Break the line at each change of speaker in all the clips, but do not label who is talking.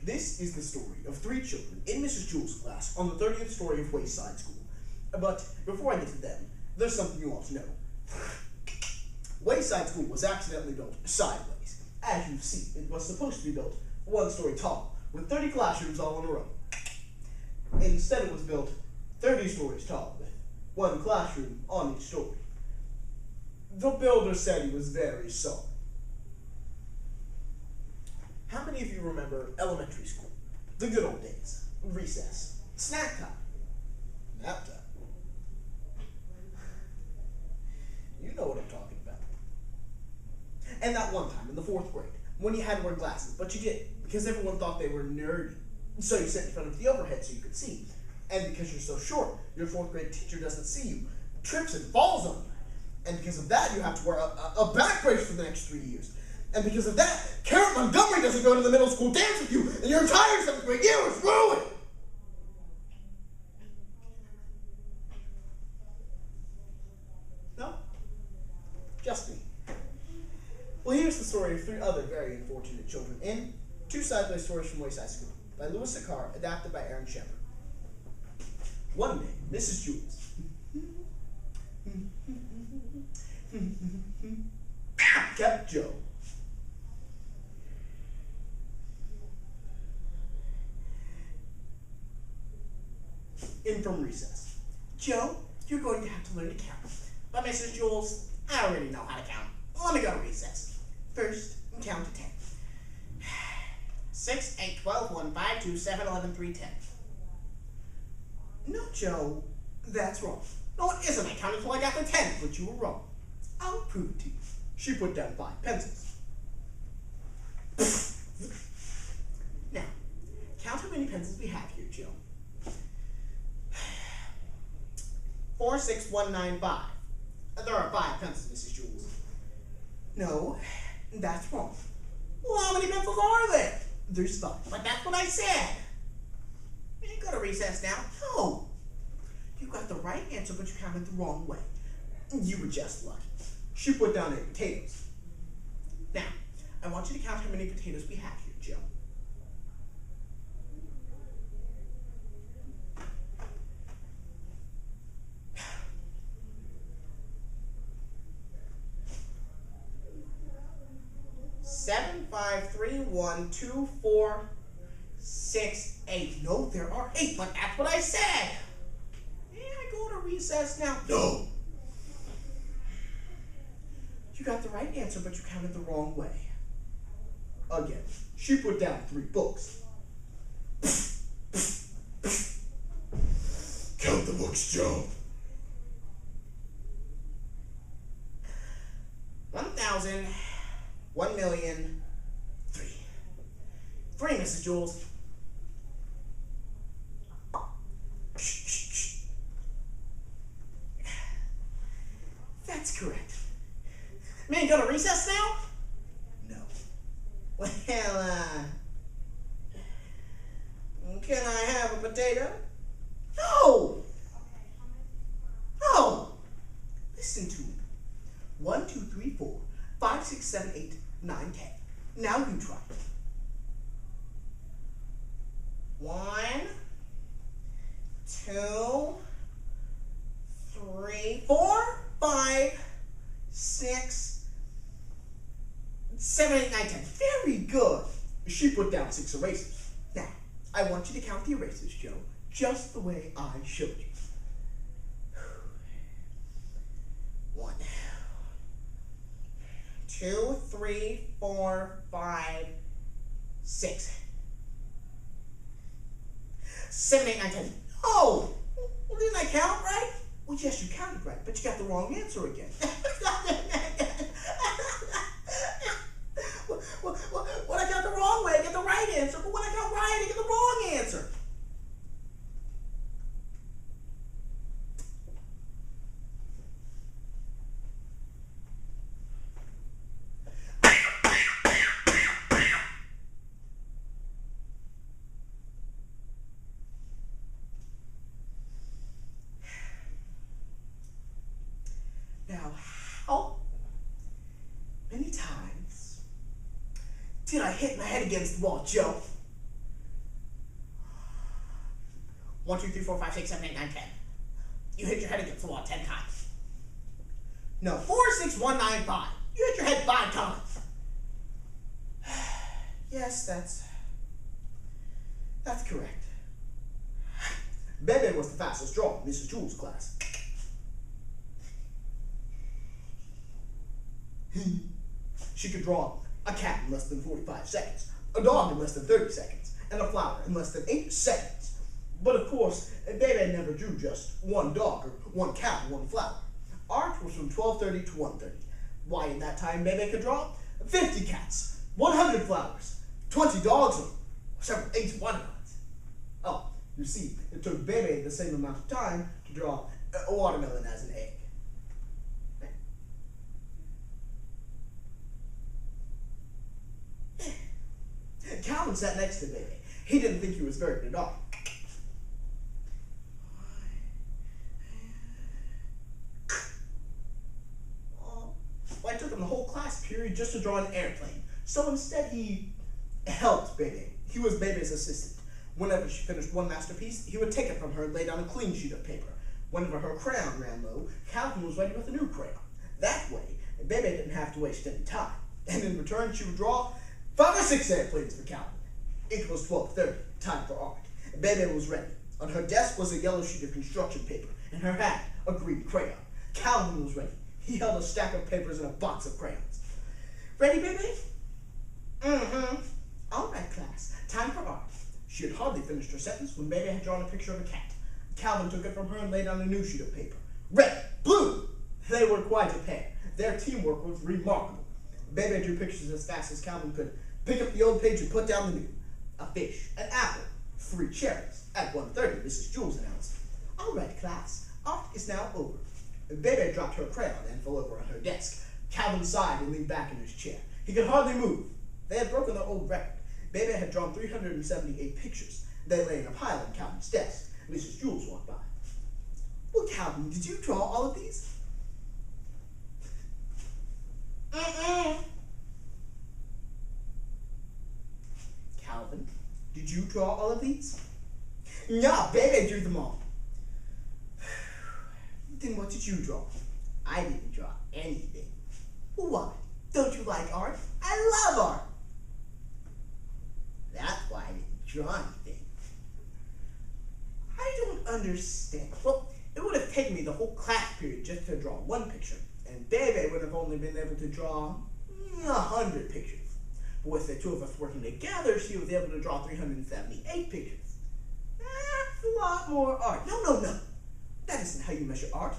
This is the story of 3 children in Mrs. Jewell's class on the 30th story of Wayside School. But before I get to them, there's something you ought to know. Wayside School was accidentally built sideways. As you see, it was supposed to be built 1 story tall, with 30 classrooms all in a row. Instead, it was built 30 stories tall, with 1 classroom on each story. The builder said he was very sorry. How many of you remember elementary school? The good old days. Recess. Snack time. Nap time. You know what I'm talking about. And that one time in the 4th grade, when you had to wear glasses, but you didn't, because everyone thought they were nerdy. So you sat in front of the overhead so you could see. And because you're so short, your 4th grade teacher doesn't see you, trips and falls on you. And because of that, you have to wear a back brace for the next 3 years. And because of that, Carrot Montgomery doesn't go to the middle school dance with you, and your entire 7th grade year is ruined! No? Just me. Well, here's the story of 3 other very unfortunate children in 2 sideways stories from Wayside School by Louis Sakar, adapted by Aaron Shepard. One day, Mrs. Jules kept Joe. In from recess. Joe, you're going to have to learn to count. But Mrs. Jules, I already know how to count. Let me go to recess. First, count to 10. 6, 8, 12, 1, 5, 2, 7, 11, 3, 10. No, Joe, that's wrong. No, it isn't. I counted until I got to 10, but you were wrong. I'll prove it to you. She put down 5 pencils. Now, count how many pencils we have here, Joe. 4, 6, 1, 9, 5. There are 5 pencils, Mrs. Jules. No, that's wrong. Well, how many pencils are there? There's 5. But that's what I said. We should go to recess now. No. You got the right answer, but you counted the wrong way. You were just lucky. She put down 8 potatoes. Now, I want you to count how many potatoes we have here, Joe. Seven, 5, 3, 1, 2, 4, 6, 8. No, there are 8, but that's what I said. May I go to recess now? No. You got the right answer, but you counted the wrong way. Again, she put down 3 books. Count the books, Joe. 1,000, 1,000,000, 3. 3, Mrs. Jules. That's correct. May I go to recess now? No. Well, can I have a potato? No! No! Listen to me. 1, 2, 3, 4, 5, 6, 7, 8, 9, 10. Now you try. 1, 2, 3, 4, 5, 6, 7, 8, 9, 10. Very good. She put down 6 erasers. Now, I want you to count the erasers, Joe, just the way I showed you. 1, 2, 3, 4, 5, 6, 7, 8, 9, 10. Oh! Well, didn't I count right? Well, yes, you counted right, but you got the wrong answer again. When I count the wrong way, I get the right answer, but when I count right, I get the wrong answer. Now, how many times did I hit my head against the wall, Joe?
1, 2, 3, 4, 5, 6, 7, 8, 9, 10. You hit your head against the wall 10 times. No, 4, 6, 1, 9, 5. You hit your head 5 times.
Yes, that's correct. Bebe was the fastest drawer in Mrs. Jules' class. She could draw a cat in less than 45 seconds, a dog in less than 30 seconds, and a flower in less than 8 seconds. But of course, Bebe never drew just one dog or one cat or one flower. Art was from 12:30 to 1:30. Why, in that time, Bebe could draw 50 cats, 100 flowers, 20 dogs, or several 81 ones. Oh, you see, it took Bebe the same amount of time to draw a watermelon as an egg. Calvin sat next to Bebe. He didn't think he was very good at all. Well, it took him the whole class period just to draw an airplane. So instead he helped Bebe. He was Bebe's assistant. Whenever she finished one masterpiece, he would take it from her and lay down a clean sheet of paper. Whenever her crayon ran low, Calvin was ready with a new crayon. That way, Bebe didn't have to waste any time. And in return, she would draw 5 or 6 airplanes for Calvin. It was 12:30, time for art. Bebe was ready. On her desk was a yellow sheet of construction paper, and her hat, a green crayon. Calvin was ready. He held a stack of papers and a box of crayons. Ready, Bebe? Mm-hmm. All right, class. Time for art. She had hardly finished her sentence when Bebe had drawn a picture of a cat. Calvin took it from her and laid on a new sheet of paper. Red, blue! They were quite a pair. Their teamwork was remarkable. Bebe drew pictures as fast as Calvin could pick up the old page and put down the new. A fish, an apple, 3 cherries. At 1:30, Mrs. Jules announced, all right, class, art is now over. Bebe dropped her crayon and fell over on her desk. Calvin sighed and leaned back in his chair. He could hardly move. They had broken their old record. Bebe had drawn 378 pictures. They lay in a pile on Calvin's desk. Mrs. Jules walked by. Well, Calvin, did you draw all of these? Calvin, did you draw all of these? Yeah, Bebe drew them all. Then what did you draw? I didn't draw anything. Why? Don't you like art? I love art. That's why I didn't draw anything. I don't understand. Well, it would have taken me the whole class period just to draw one picture, and Bebe would have only been able to draw 100 pictures. But with the two of us working together, she was able to draw 378 pictures. That's a lot more art. No. That isn't how you measure art.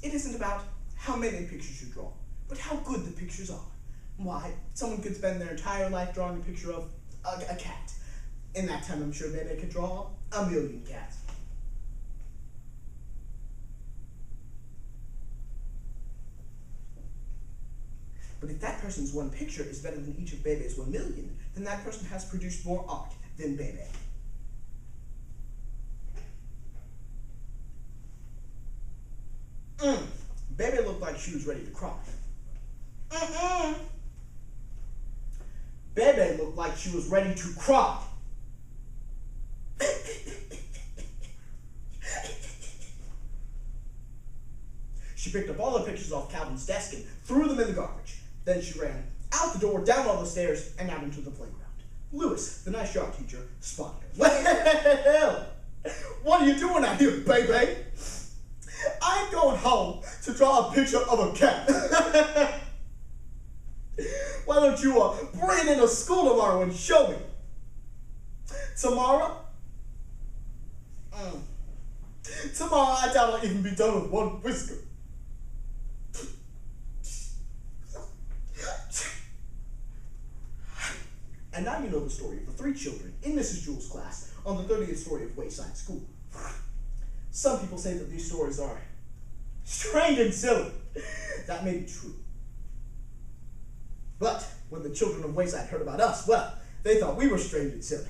It isn't about how many pictures you draw, but how good the pictures are. Why, someone could spend their entire life drawing a picture of a cat. In that time, I'm sure Bebe could draw 1,000,000 cats. But if that person's one picture is better than each of Bebe's 1,000,000, then that person has produced more art than Bebe. Bebe looked like she was ready to cry. Bebe looked like she was ready to cry. She picked up all the pictures off Calvin's desk and threw them in the garbage. Then she ran out the door, down all the stairs, and out into the playground. Lewis, the nice art teacher, spotted her. Well, what are you doing out here, Bebe? I'm going home to draw a picture of a cat. Why don't you bring it into school tomorrow and show me? Tomorrow? Tomorrow I doubt I'll even be done with one whisker. And now you know the story of the 3 children in Mrs. Jules' class on the 30th story of Wayside School. Some people say that these stories are strange and silly. That may be true. But when the children of Wayside heard about us, well, they thought we were strange and silly.